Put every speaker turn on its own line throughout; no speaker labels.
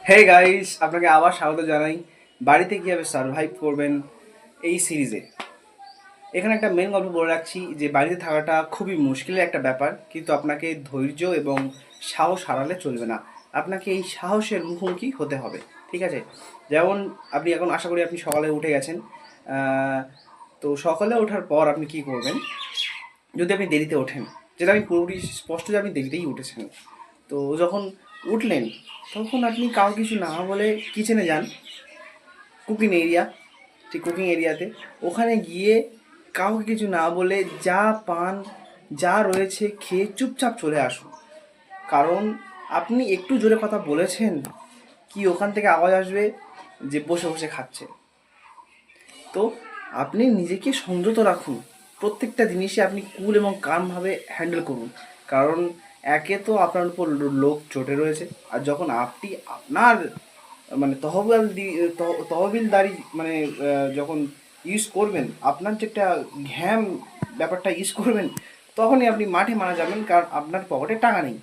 Hey guys, আপনাকে আবার স্বাগত জানাই। বাড়িতে কীভাবে সার্ভাইভ করবেন এই সিরিজে। এখানে একটা মেন গল্প বলে রাখছি যে বাড়িতে থাকাটা খুবই মুশকিলের একটা ব্যাপার, কিন্তু আপনাকে ধৈর্য এবং সাহস হারালে চলবে না। আপনাকে এই সাহসের মুখোমুখি হতে হবে, ঠিক আছে? যেমন আপনি এখন আশা করি আপনি সকালে উঠে গেছেন। তো সকালে ওঠার পর আপনি কি করবেন? যদি আপনি দেরিতে ওঠেন, যেটা আমি পুরোপুরি স্পষ্ট যে আপনি দেরিতেই উঠেছেন, তো যখন উঠলেন তখন আপনি কাউ কিছু না বলে কিচেনে যান, কুকিং এরিয়া, ঠিক কুকিং এরিয়াতে ওখানে গিয়ে কাউকে কিছু না বলে যা পান যা রয়েছে খেয়ে চুপচাপ চলে আসুন। কারণ আপনি একটু জোরে কথা বলেছেন কি ওখান থেকে আওয়াজ আসবে যে বসে বসে খাচ্ছে। তো আপনি নিজেকে সংযত রাখুন, প্রত্যেকটা জিনিসে আপনি কুল এবং কামভাবে হ্যান্ডেল করুন। কারণ একে তো আপনার উপর লোক চটে রয়েছে, আর যখন আপনি আপনার মানে তহবিলদারি মানে যখন ইউজ করবেন, আপনার যে একটা ঘ্যাম ব্যাপারটা ইউজ করবেন, তখনই আপনি মাঠে মারা যাবেন, কারণ আপনার পকেটে টাকা নেই।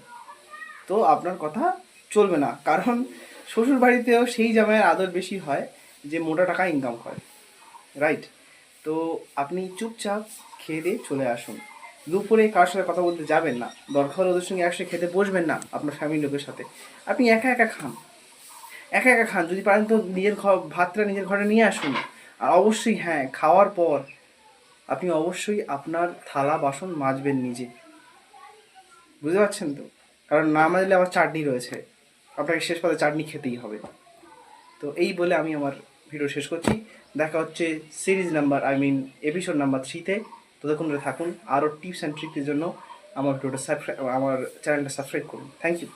তো আপনার কথা চলবে না, কারণ শ্বশুর বাড়িতেও সেই জামাইয়ের আদর বেশি হয় যে মোটা টাকা ইনকাম করে, রাইট? তো আপনি চুপচাপ খেয়ে দিয়ে চলে আসুন। দুপুরে কার সাথে কথা বলতে যাবেন না, দরকার হলে ওদের সঙ্গে একসাথে খেতে বসবেন না আপনার ফ্যামিলির লোকের সাথে। আপনি একা একা খান, একা একা খান। যদি পারেন তো নিজের ভাতটা নিজের ঘরে নিয়ে আসুন। আর অবশ্যই হ্যাঁ, খাওয়ার পর আপনি অবশ্যই আপনার থালা বাসন মাজবেন নিজে, বুঝতে পারছেন তো? কারণ না মাজলে আবার চাটনি রয়েছে, আপনাকে শেষ পাতে চাটনি খেতেই হবে। তো এই বলে আমি আমার ভিডিও শেষ করছি। দেখা হচ্ছে সিরিজ নাম্বার এপিসোড নাম্বার 3-তে। ততক্ষণ ধরে থাকুন। আরও টিপস অ্যান্ড ট্রিকের জন্য আমার চ্যানেলটা সাবস্ক্রাইব করুন। Thank you.